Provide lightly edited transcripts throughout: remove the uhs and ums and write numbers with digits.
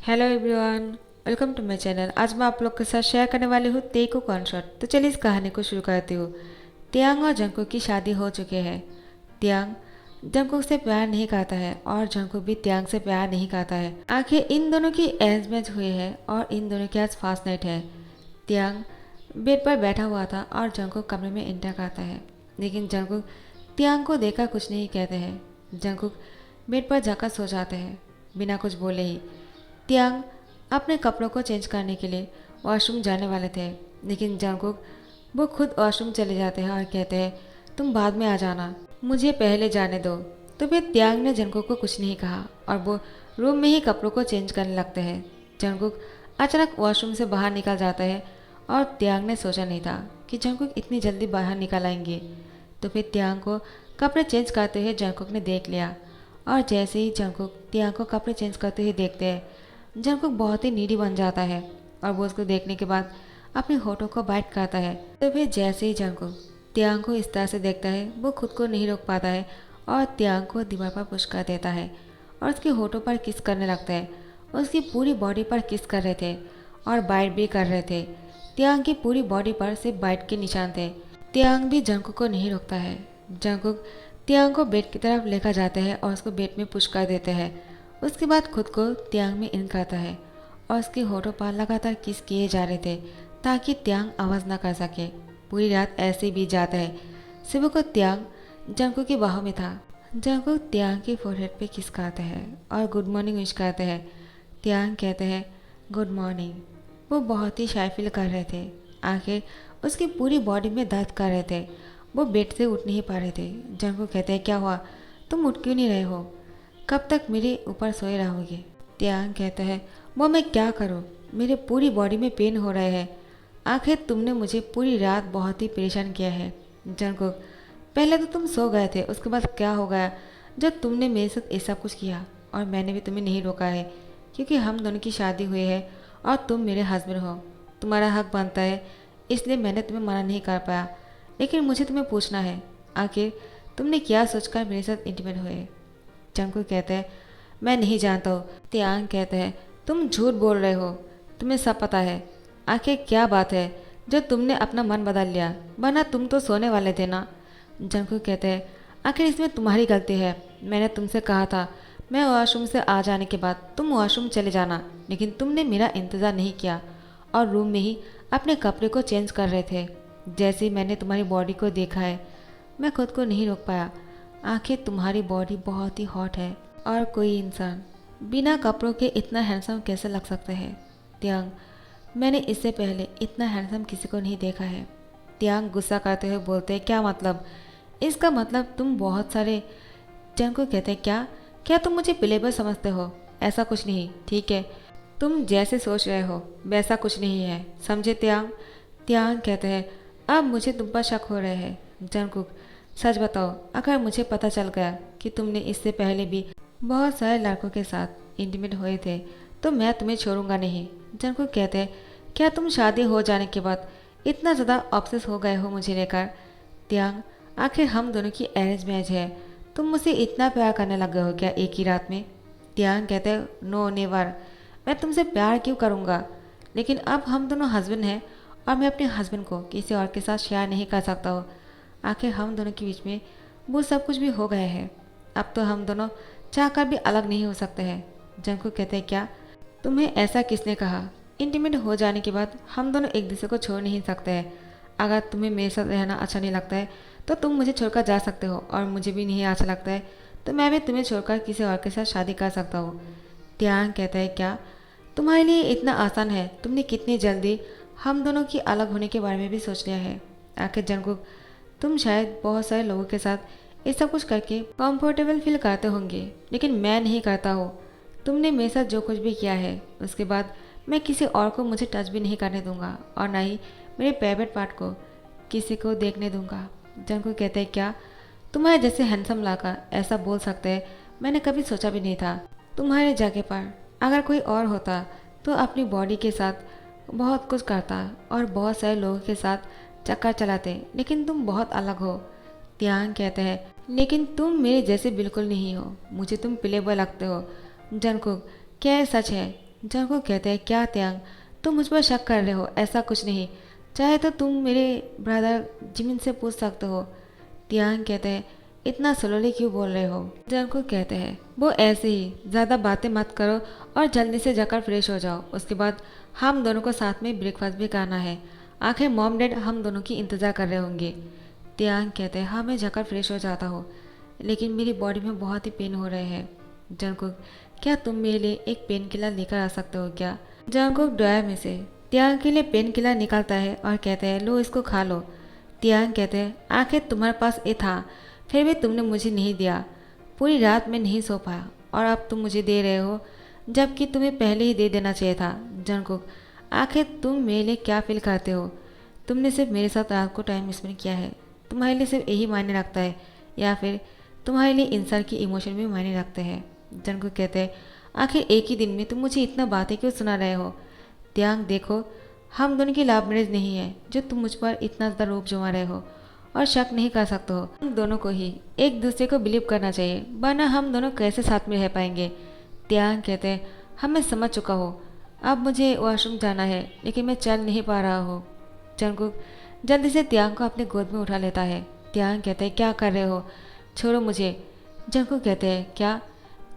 Hello everyone, welcome to my channel. आज मैं आप लोग के साथ शेयर करने वाली हूँ तेईको कॉन्सर्ट। तो चलिए इस कहानी को शुरू करती हूँ। तियांग और जंगकुक की शादी हो चुकी है। तियांग जंगकुक से प्यार नहीं करता है और जंगकुक भी तियांग से प्यार नहीं करता है। आखिर इन दोनों की एंगेजमेंट हुई है और इन दोनों की आज फर्स्ट नाइट है। तियांग बेड पर बैठा हुआ था और जंगकुक कमरे में एंटर करता है, लेकिन जंगकुक तियांग को देखकर कुछ नहीं कहते हैं। जंगकुक बेड पर जाकर सो जाते हैं बिना कुछ बोले ही। तियांग अपने कपड़ों को चेंज करने के लिए वॉशरूम जाने वाले थे, लेकिन जंगकुक वो खुद वॉशरूम चले जाते हैं और कहते हैं तुम बाद में आ जाना, मुझे पहले जाने दो। तो फिर तियांग ने जंगकुक को कुछ नहीं कहा और वो रूम में ही कपड़ों को चेंज करने लगते हैं। जंगकुक अचानक वॉशरूम से बाहर निकल जाता है और तियांग ने सोचा नहीं था कि जंगकुक इतनी जल्दी बाहर निकल आएंगे। तो फिर तियांग को कपड़े चेंज करते हुए जंगकुक ने देख लिया और जैसे ही जंगकुक तियांग को कपड़े चेंज करते हुए देखते हैं, जंगकुक बहुत ही नीडी बन जाता है और वो उसको देखने के बाद अपने होठों को बाइट करता है। तो फिर जैसे ही जंगकुक तियांग को इस तरह से देखता है, वो खुद को नहीं रोक पाता है और तियांग को दीवार पर पुश कर देता है और उसके होठों पर किस करने लगता है। उसकी पूरी बॉडी पर किस कर रहे थे और बाइट भी कर रहे थे। तियांग की पूरी बॉडी पर सिर्फ बाइट के निशान थे। तियांग भी जंगकुक को नहीं रोकता है। जंगकुक तियांग को बेड की तरफ लेकर जाते हैं और उसको बेड में पुश कर देते हैं। उसके बाद खुद को तियांग में इन करता है और उसके होठों पर लगातार किस किए जा रहे थे ताकि तियांग आवाज़ ना कर सके। पूरी रात ऐसे ही बीत जाता है। सुबह को तियांग जंगकुक की बाहों में था। जंगकुक तियांग के फोरहेड पे किस करते हैं और गुड मॉर्निंग विश करते हैं। तियांग कहते हैं गुड मॉर्निंग। वो बहुत ही शाय फील कर रहे थे। आखिर उसकी पूरी बॉडी में दर्द कर रहे थे। वो बेड से उठ नहीं पा रहे थे। जंगकुक कहते हैं क्या हुआ, तुम उठ क्यों नहीं रहे हो, कब तक मेरे ऊपर सोए रहोगे। तियांग कहता है वो मैं क्या करूं, मेरे पूरी बॉडी में पेन हो रहे हैं। आखिर तुमने मुझे पूरी रात बहुत ही परेशान किया है। जंगकुक पहले तो तुम सो गए थे, उसके बाद क्या हो गया जब तुमने मेरे साथ ऐसा कुछ किया, और मैंने भी तुम्हें नहीं रोका है क्योंकि हम दोनों की शादी हुई है और तुम मेरे हस्बैंड हो, तुम्हारा हक बनता है, इसलिए मैंने तुम्हें मना नहीं कर पाया। लेकिन मुझे तुम्हें पूछना है, आखिर तुमने क्या सोचकर मेरे साथ इंटीमेट हुए। जंगकुक कहते हैं मैं नहीं जानता हूँ। तियांग कहते हैं तुम झूठ बोल रहे हो, तुम्हें सब पता है। आखिर क्या बात है जो तुमने अपना मन बदल लिया, वरना तुम तो सोने वाले थे ना। जंगकुक कहते हैं आखिर इसमें तुम्हारी गलती है। मैंने तुमसे कहा था मैं वॉशरूम से आ जाने के बाद तुम वॉशरूम चले जाना, लेकिन तुमने मेरा इंतज़ार नहीं किया और रूम में ही अपने कपड़े को चेंज कर रहे थे। जैसे ही मैंने तुम्हारी बॉडी को देखा है, मैं खुद को नहीं रोक पाया। आखिर तुम्हारी बॉडी बहुत ही हॉट है और कोई इंसान बिना कपड़ों के इतना हैंडसम कैसे लग सकता है। तियांग मैंने इससे पहले इतना हैंडसम किसी को नहीं देखा है। तियांग गुस्सा करते हुए बोलते हैं क्या मतलब, इसका मतलब तुम बहुत सारे। जंगकुक कहते हैं क्या क्या तुम मुझे प्लेबॉय समझते हो, ऐसा कुछ नहीं, ठीक है, तुम जैसे सोच रहे हो वैसा कुछ नहीं है, समझे तियांग। तियांग कहते हैं अब मुझे तुम पर शक हो रहे हैं। जंगकुक सच बताओ, अगर मुझे पता चल गया कि तुमने इससे पहले भी बहुत सारे लड़कों के साथ इंटीमेट हुए थे तो मैं तुम्हें छोड़ूंगा नहीं। जंगकुक कहते हैं क्या तुम शादी हो जाने के बाद इतना ज़्यादा ऑब्सेस हो गए हो मुझे लेकर। तियांग आखिर हम दोनों की अरेंज मैरिज है, तुम मुझसे इतना प्यार करने लग गए हो क्या एक ही रात में। तियांग कहते हैं नो नेवर, मैं तुमसे प्यार क्यों करूँगा, लेकिन अब हम दोनों हस्बैंड हैं और मैं अपने हस्बैंड को किसी और के साथ शेयर नहीं कर सकता हूँ। आखिर हम दोनों के बीच में वो सब कुछ भी हो गया है, अब तो हम दोनों चाहकर भी अलग नहीं हो सकते हैं। जंगकुक कहते हैं क्या तुम्हें ऐसा किसने कहा, इंटीमेट हो जाने के बाद हम दोनों एक दूसरे को छोड़ नहीं सकते हैं। अगर तुम्हें मेरे साथ रहना अच्छा नहीं लगता है तो तुम मुझे छोड़कर जा सकते हो, और मुझे भी नहीं अच्छा लगता है तो मैं भी तुम्हें छोड़कर किसी और के साथ शादी कर सकता हूँ। तियांग कहता है क्या तुम्हारे लिए इतना आसान है, तुमने कितनी जल्दी हम दोनों की अलग होने के बारे में भी सोच लिया है। आखिर जंगकुक तुम शायद बहुत सारे लोगों के साथ ये सब कुछ करके कंफर्टेबल फील करते होंगे, लेकिन मैं नहीं करता हूँ। तुमने मेरे साथ जो कुछ भी किया है उसके बाद मैं किसी और को मुझे टच भी नहीं करने दूंगा और ना ही मेरे प्राइवेट पार्ट को किसी को देखने दूंगा। जंगकुक कहते हैं क्या तुम्हारे जैसे हैंडसम लड़का ऐसा बोल सकते हैं, मैंने कभी सोचा भी नहीं था। तुम्हारे जगह पर अगर कोई और होता तो अपनी बॉडी के साथ बहुत कुछ करता और बहुत सारे लोगों के साथ चक्कर चलाते, लेकिन तुम बहुत अलग हो। तियांग कहते हैं लेकिन तुम मेरे जैसे बिल्कुल नहीं हो, मुझे तुम प्लेबॉय लगते हो। जंगकुक क्या ये सच है, जंगकुक कहते हैं क्या त्यांग, तुम मुझ पर शक कर रहे हो? ऐसा कुछ नहीं, चाहे तो तुम मेरे ब्रदर जिमिन से पूछ सकते हो। त्यांग कहते हैं इतना स्लोली क्यों बोल रहे हो? जंगकुक कहते हैं वो ऐसे ही, ज़्यादा बातें मत करो और जल्दी से जाकर फ्रेश हो जाओ, उसके बाद हम दोनों को साथ में ब्रेकफास्ट भी करना है। आखिर मॉम डैड हम दोनों की इंतज़ार कर रहे होंगे। त्यांग कहते हैं हाँ मैं जाकर फ्रेश हो जाता हूँ, लेकिन मेरी बॉडी में बहुत ही पेन हो रहे हैं। जंगकुक क्या तुम मेरे लिए एक पेन किलर लेकर आ सकते हो क्या? जंगकुक ड्रायर में से त्यांग के लिए पेन किलर निकालता है और कहते हैं लो इसको खा लो। त्यांग कहते हैं आखिर तुम्हारे पास ये था, फिर भी तुमने मुझे नहीं दिया। पूरी रात में नहीं सो पाया और अब तुम मुझे दे रहे हो, जबकि तुम्हें पहले ही दे देना चाहिए था। जंगकुक आखिर तुम मेरे लिए क्या फील करते हो? तुमने सिर्फ मेरे साथ रात को टाइम स्पेंड किया है, तुम्हारे लिए सिर्फ यही मायने रखता है, या फिर तुम्हारे लिए इंसान की इमोशन भी मायने रखते हैं? जंगकुक कहते हैं आखिर एक ही दिन में तुम मुझे इतना बातें क्यों सुना रहे हो? त्यांग देखो, हम दोनों की लव मैरिज नहीं है जो तुम मुझ पर इतना ज़्यादा रोप जमा रहे हो और शक नहीं कर सकते हो। हम दोनों को ही एक दूसरे को बिलीव करना चाहिए, वरना हम दोनों कैसे साथ में रह पाएंगे? त्यांग कहते हैं हाँ मैं समझ चुका हूँ, अब मुझे वॉशरूम जाना है, लेकिन मैं चल नहीं पा रहा हूँ। जंगकुक जल्दी से त्यांग को अपने गोद में उठा लेता है। त्यांग कहते हैं क्या कर रहे हो, छोड़ो मुझे। जंगकुक कहते हैं क्या,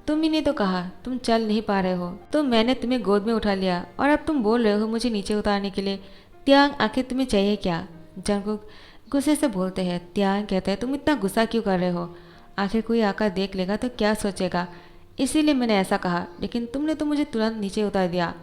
तुम ही ने तो कहा तुम चल नहीं पा रहे हो, तो मैंने तुम्हें गोद में उठा लिया और अब तुम बोल रहे हो मुझे नीचे उतारने के लिए। त्यांग आखिर तुम्हें चाहिए क्या? जंगकुक गुस्से से बोलते हैं। त्यांग कहते हैं तुम इतना गुस्सा क्यों कर रहे हो? आखिर कोई आकर देख लेगा तो क्या सोचेगा, इसीलिए मैंने ऐसा कहा, लेकिन तुमने तो मुझे तुरंत नीचे उतार दिया।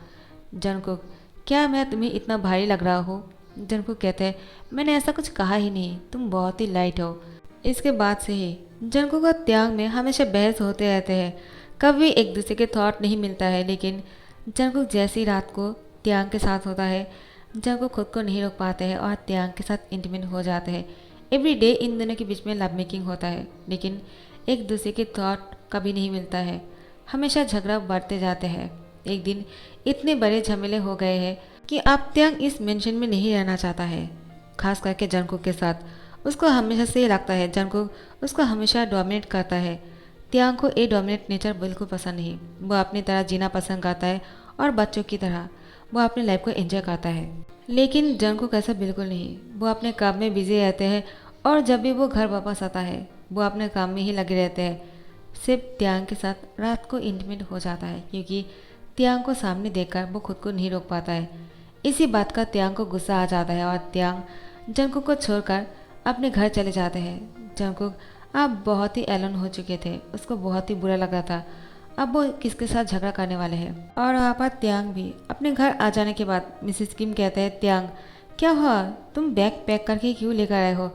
जंगकुक क्या मैं तुम्हें इतना भारी लग रहा हूँ? जंगकुक कहते हैं मैंने ऐसा कुछ कहा ही नहीं, तुम बहुत ही लाइट हो। इसके बाद से ही जंगकुक और त्यांग में हमेशा बहस होते रहते हैं, कभी एक दूसरे के थॉट नहीं मिलता है। लेकिन जंगकुक जैसी रात को त्यांग के साथ होता है, जंगकुक खुद को नहीं रोक पाते हैं और त्यांग के साथ इंटीमेट हो जाते हैं। एवरी डे इन दोनों के बीच में लव मेकिंग होता है, लेकिन एक दूसरे के थॉट कभी नहीं मिलता है, हमेशा झगड़ा बढ़ते जाते हैं। एक दिन इतने बड़े झमेले हो गए हैं कि अब त्यांग इस मेंशन में नहीं रहना चाहता है, खास करके जंगकुक के साथ। उसको हमेशा से लगता है जंगकुक उसको हमेशा डोमिनेट करता है। त्यांग को ये डोमिनेट नेचर बिल्कुल पसंद नहीं, वो अपनी तरह जीना पसंद करता है और बच्चों की तरह वो अपनी लाइफ को एंजॉय करता है। लेकिन जंगकुक ऐसा बिल्कुल नहीं, वो अपने काम में बिजी रहते हैं और जब भी वो घर वापस आता है वो अपने काम में ही लगे रहते हैं। सिर्फ त्यांग के साथ रात को इंटीमेट हो जाता है, क्योंकि त्यांग को सामने देखकर वो खुद को नहीं रोक पाता है। इसी बात का त्यांग को गुस्सा आ जाता है और त्यांग जंगकुक को छोड़कर अपने घर चले जाते हैं। जंगकुक अब बहुत ही एलोन हो चुके थे, उसको बहुत ही बुरा लग रहा था अब वो किसके साथ झगड़ा करने वाले हैं। और वहाँ पर त्यांग भी अपने घर आ जाने के बाद मिसेस किम कहते हैं त्यांग क्या हुआ, तुम बैग पैक करके क्यों लेकर आए हो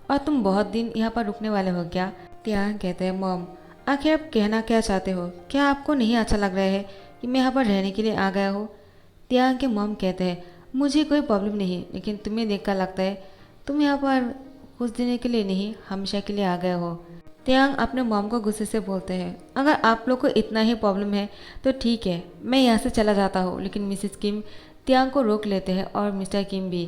और तुम बहुत दिन यहाँ पर रुकने वाले हो क्या? त्यांग कहते हैं मॉम आखिर आप कहना क्या चाहते हो, क्या आपको नहीं अच्छा लग रहा है कि मैं यहाँ पर रहने के लिए आ गया हूँ? त्यांग के मॉम कहते हैं मुझे कोई प्रॉब्लम नहीं, लेकिन तुम्हें देखकर लगता है तुम यहाँ पर कुछ दिन के लिए नहीं हमेशा के लिए आ गए हो। त्यांग अपने मॉम को गुस्से से बोलते हैं अगर आप लोग को इतना ही प्रॉब्लम है तो ठीक है, मैं यहाँ से चला जाता हूँ। लेकिन मिसेस किम त्यांग को रोक लेते हैं और मिस्टर किम भी,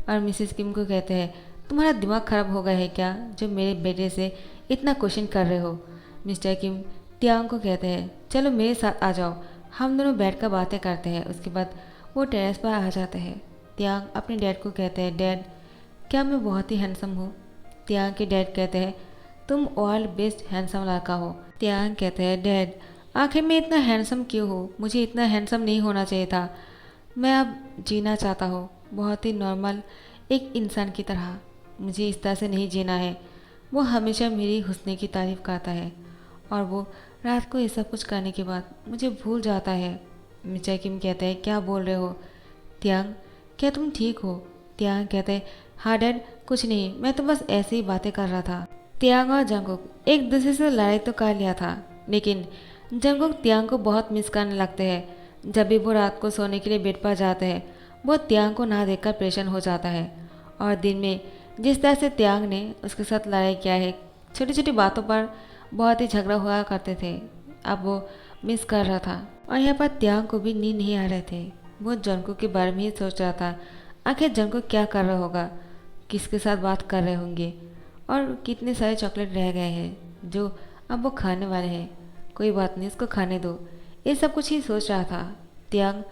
और मिसेस किम को कहते हैं तुम्हारा दिमाग खराब हो गया है क्या जो मेरे बेटे से इतना क्वेश्चन कर रहे हो? मिस्टर किम त्यांग को कहते हैं चलो मेरे साथ आ जाओ, हम दोनों बैठ कर बातें करते हैं। उसके बाद वो टेरेस पर आ जाते हैं। त्यांग अपने डैड को कहते हैं डैड क्या मैं बहुत ही हैंडसम हूँ? त्यांग के डैड कहते हैं तुम वर्ल्ड बेस्ट हैंडसम लड़का हो। त्यांग कहते हैं डैड आखिर मैं इतना हैंडसम क्यों हूँ, मुझे इतना हैंडसम नहीं होना चाहिए था, मैं अब जीना चाहता हूँ बहुत ही नॉर्मल एक इंसान की तरह, मुझे इस तरह से नहीं जीना है। वो हमेशा मेरी हुस्न की तारीफ़ करता है और वो रात को ये सब कुछ करने के बाद मुझे भूल जाता है। मिस्टर किम कहते हैं क्या बोल रहे हो? त्यांग क्या तुम ठीक हो? त्यांग कहते हैं हाँ डैड कुछ नहीं, मैं तो बस ऐसे ही बातें कर रहा था। त्यांग और जंगकुक एक दूसरे से लड़ाई तो कर लिया था, लेकिन जंगकुक त्यांग को बहुत मिस करने लगते हैं। जब भी वो रात को सोने के लिए बेड पर जाते हैं वो त्यांग को ना देखकर परेशान हो जाता है। और दिन में जिस तरह से त्यांग ने उसके साथ लड़ाई किया है, छोटी छोटी बातों पर बहुत ही झगड़ा हुआ करते थे, अब वो मिस कर रहा था। और यहाँ पर त्यांग को भी नींद नहीं आ रहे थे, वो जंगकुक के बारे में ही सोच रहा था। आखिर जंगकुक क्या कर रहा होगा, किसके साथ बात कर रहे होंगे और कितने सारे चॉकलेट रह गए हैं जो अब वो खाने वाले हैं। कोई बात नहीं, इसको खाने दो, ये सब कुछ ही सोच रहा था। त्यांग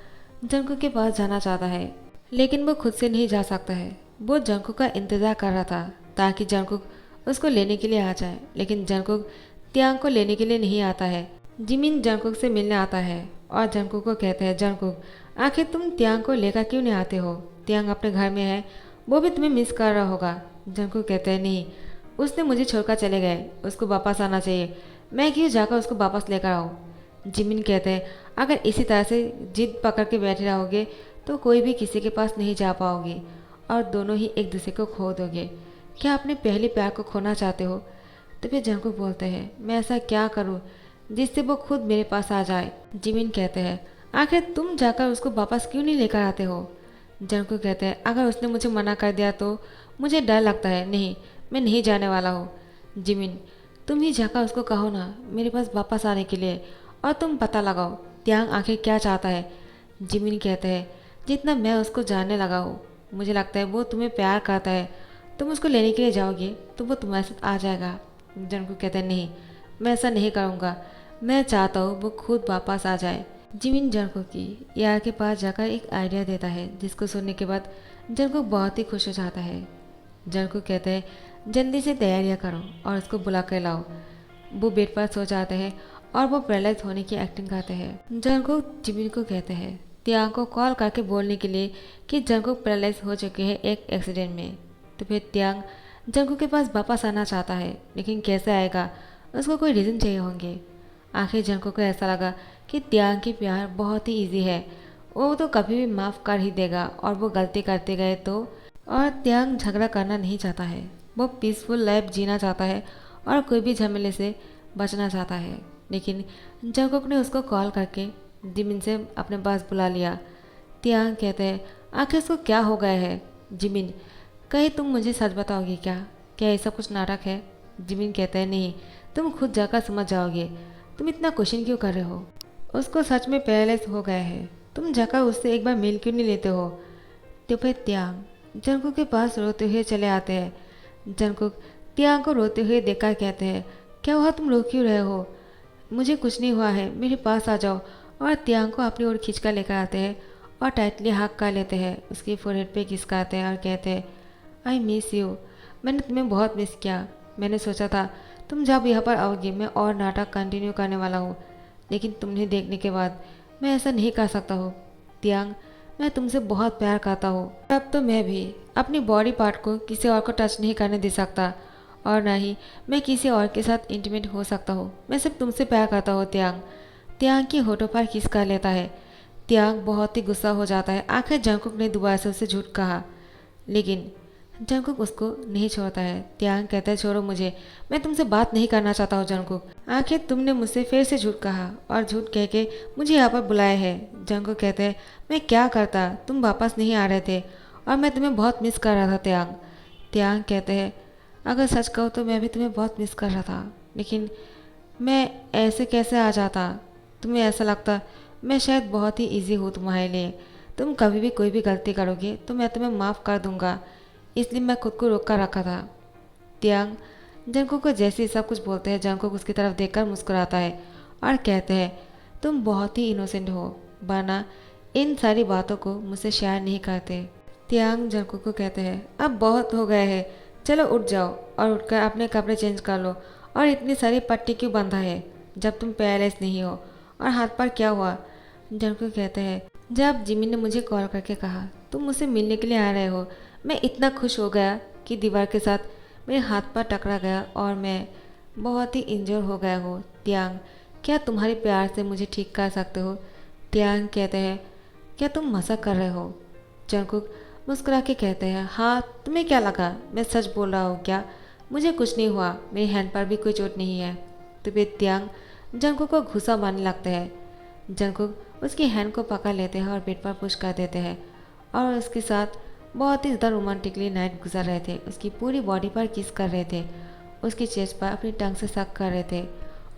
जंगकुक के पास जाना चाहता है, लेकिन वो खुद से नहीं जा सकता है। वो जंगकुक का इंतज़ार कर रहा था ताकि जंगकुक उसको लेने के लिए आ जाए, लेकिन जंगकुक त्यांग को लेने के लिए नहीं आता है। जिमिन जंगकुक से मिलने आता है और जंगकुक को कहते हैं, जंगकुक आखिर तुम त्यांग को लेकर क्यों नहीं आते हो? त्यांग अपने घर में है, वो भी तुम्हें मिस कर रहा होगा। जंगकुक कहते हैं, नहीं, उसने मुझे छोड़कर चले गए, उसको वापस आना चाहिए, मैं क्यों जाकर उसको वापस लेकर आऊँ। जिमिन कहते हैं, अगर इसी तरह से जिद पकड़ के बैठे रहोगे तो कोई भी किसी के पास नहीं जा पाओगे और दोनों ही एक दूसरे को खो दोगे। क्या अपने पहले प्यार को खोना चाहते हो? तो फिर जंगकुक बोलते हैं, मैं ऐसा क्या करूँ जिससे वो खुद मेरे पास आ जाए। जिमिन कहते हैं, आखिर तुम जाकर उसको वापस क्यों नहीं लेकर आते हो? जंगकुक कहते हैं, अगर उसने मुझे मना कर दिया तो मुझे डर लगता है, नहीं, मैं नहीं जाने वाला हूँ। जिमिन, तुम ही जाकर उसको कहो ना मेरे पास वापस आने के लिए, और तुम पता लगाओ त्यांग आखिर क्या चाहता है। जिमिन कहते हैं, जितना मैं उसको जानने लगा हूँ मुझे लगता है वो तुम्हें प्यार करता है, तुम उसको लेने के लिए जाओगे तो वो तुम्हारे साथ आ जाएगा। जंगकुक कहते हैं, नहीं, मैं ऐसा नहीं करूँगा, मैं चाहता हूँ वो खुद वापस आ जाए। जिमिन जंगकुक की यार के पास जाकर एक आइडिया देता है, जिसको सुनने के बाद जंगकुक बहुत ही खुश हो जाता है। जंगकुक कहते हैं, जल्दी से तैयारियाँ करो और उसको बुला कर लाओ। वो बेड पर सो जाते हैं और वो पैरालाइज होने की एक्टिंग करते हैं। जंगकुक जिमिन को कहते हैं त्यांग को कॉल करके बोलने के लिए कि जंगकुक पैरालाइज हो चुके हैं एक एक्सीडेंट में। तो फिर त्यांग जंगकुक के पास वापस आना चाहता है, लेकिन कैसे आएगा, उसको कोई रीज़न चाहिए होंगे। आखिर जंगकुक को ऐसा लगा कि त्यांग की प्यार बहुत ही ईजी है, वो तो कभी भी माफ़ कर ही देगा, और वो गलती करते गए तो। और त्यांग झगड़ा करना नहीं चाहता है, वो पीसफुल लाइफ जीना चाहता है और कोई भी झमेले से बचना चाहता है। लेकिन जंगकुक ने उसको कॉल करके जिमिन से अपने पास बुला लिया। त्यांग कहते हैं, आखिर उसको क्या हो गया है? जिमिन, कहीं तुम मुझे सच बताओगी क्या ये सब कुछ नाटक है? जिमिन कहते हैं, नहीं, तुम खुद जाकर समझ जाओगे, तुम इतना क्वेश्चन क्यों कर रहे हो? उसको सच में पैरालाइज हो गया है, तुम जाकर उससे एक बार मिल क्यों नहीं लेते हो? तो फिर त्यांग जंगकुक के पास रोते हुए चले आते हैं। जंगकुक त्यांग को रोते हुए देखकर कहते हैं, क्या हुआ, तुम रो क्यों रहे हो? मुझे कुछ नहीं हुआ है, मेरे पास आ जाओ। और त्यांग को अपनी ओर खींचकर लेकर आते हैं और टाइटली हक कर लेते हैं, उसकी फोरहेड पे किस करते हैं और कहते हैं, आई मिस यू, मैंने तुम्हें बहुत मिस किया। मैंने सोचा था तुम जब यहाँ पर आओगी मैं और नाटक कंटिन्यू करने वाला हूँ, लेकिन तुम्हें देखने के बाद मैं ऐसा नहीं कर सकता हूँ। त्यांग, मैं तुमसे बहुत प्यार करता हूँ। अब तो मैं भी अपनी बॉडी पार्ट को किसी और को टच नहीं करने दे सकता, और ना ही मैं किसी और के साथ इंटीमेट हो सकता हूँ। मैं सिर्फ तुमसे प्यार करता हूँ। त्यांग त्यांग की होठों पर किस कर लेता है। त्यांग बहुत ही गुस्सा हो जाता है। आखिर जंगकुक ने दोबारा से उसे झूठ कहा, लेकिन जंगकुक उसको नहीं छोड़ता है। त्यांग कहता है, छोड़ो मुझे, मैं तुमसे बात नहीं करना चाहता हूँ। जंगकुक, आखिर तुमने मुझसे फिर से झूठ कहा और झूठ कह के मुझे यहाँ पर बुलाया है। जंगकुक कहते हैं, मैं क्या करता, तुम वापस नहीं आ रहे थे और मैं तुम्हें बहुत मिस कर रहा था। त्यांग त्यांग कहते हैं, अगर सच कहो तो मैं भी तुम्हें बहुत मिस कर रहा था, लेकिन मैं ऐसे कैसे आ जाता? तुम्हें ऐसा लगता मैं शायद बहुत ही ईजी हूँ तुम्हारे लिए, तुम कभी भी कोई भी गलती करोगे तो मैं तुम्हें माफ़ कर दूंगा, इसलिए मैं खुद को रोक कर रखा था। त्यांग जंगकुक को जैसे ही सब कुछ बोलते हैं, जंगकुक उसकी तरफ देखकर मुस्कुराता है और कहते हैं, तुम बहुत ही इनोसेंट हो, वरना इन सारी बातों को मुझसे शेयर नहीं करते। त्यांग जंगकुक को कहते हैं, अब बहुत हो गया है, चलो उठ जाओ और उठकर अपने कपड़े चेंज कर लो, और इतनी सारी पट्टी क्यों बंधा है जब तुम पैरालाइज नहीं हो, और हाथ पर क्या हुआ? जंगकुक कहते हैं, जब जिमिन ने मुझे कॉल करके कहा तुम मुझसे मिलने के लिए आ रहे हो, मैं इतना खुश हो गया कि दीवार के साथ मेरे हाथ पर टकरा गया और मैं बहुत ही इंजर हो गया हूँ। त्यांग, क्या तुम्हारे प्यार से मुझे ठीक कर सकते हो? त्यांग कहते हैं, क्या तुम मजाक कर रहे हो? जंगकुक मुस्कुरा के कहते हैं, हाँ, तुम्हें क्या लगा मैं सच बोल रहा हूँ क्या? मुझे कुछ नहीं हुआ, मेरे हैंड पर भी कोई चोट नहीं है। तो फिर त्यांग जंगकुक को घुसा मारने लगते हैं। जंगकुक उसकी हैंड को पकड़ लेते हैं और बेड पर पुश कर देते हैं, और उसके साथ बहुत ही ज़्यादा रोमांटिकली नाइट गुजर रहे थे। उसकी पूरी बॉडी पर किस कर रहे थे, उसकी चेस्ट पर अपनी टंग से सक कर रहे थे,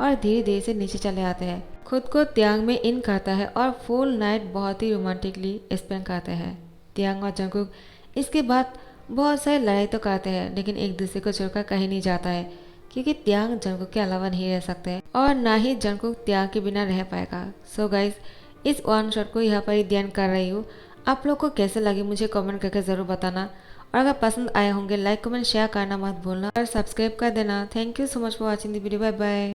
और धीरे धीरे से नीचे चले आते हैं। खुद को त्यांग में इन करता है और फुल नाइट बहुत ही रोमांटिकली स्पेंड करते हैं। त्यांग और जंगकुक इसके बाद बहुत सारी लड़ाई तो करते हैं, लेकिन एक दूसरे को छोड़कर कहीं नहीं जाता है, क्योंकि त्यांग जंगकुक के अलावा नहीं रह सकते और ना ही जंगकुक त्यांग के बिना रह पाएगा। सो गाइज, इस वन शॉट को यहाँ पर ही ध्यान कर रही हूँ। आप लोग को कैसे लगी मुझे कमेंट करके ज़रूर बताना, और अगर पसंद आए होंगे लाइक कमेंट शेयर करना मत भूलना और सब्सक्राइब कर देना। Thank you so much for watching the video. Bye bye.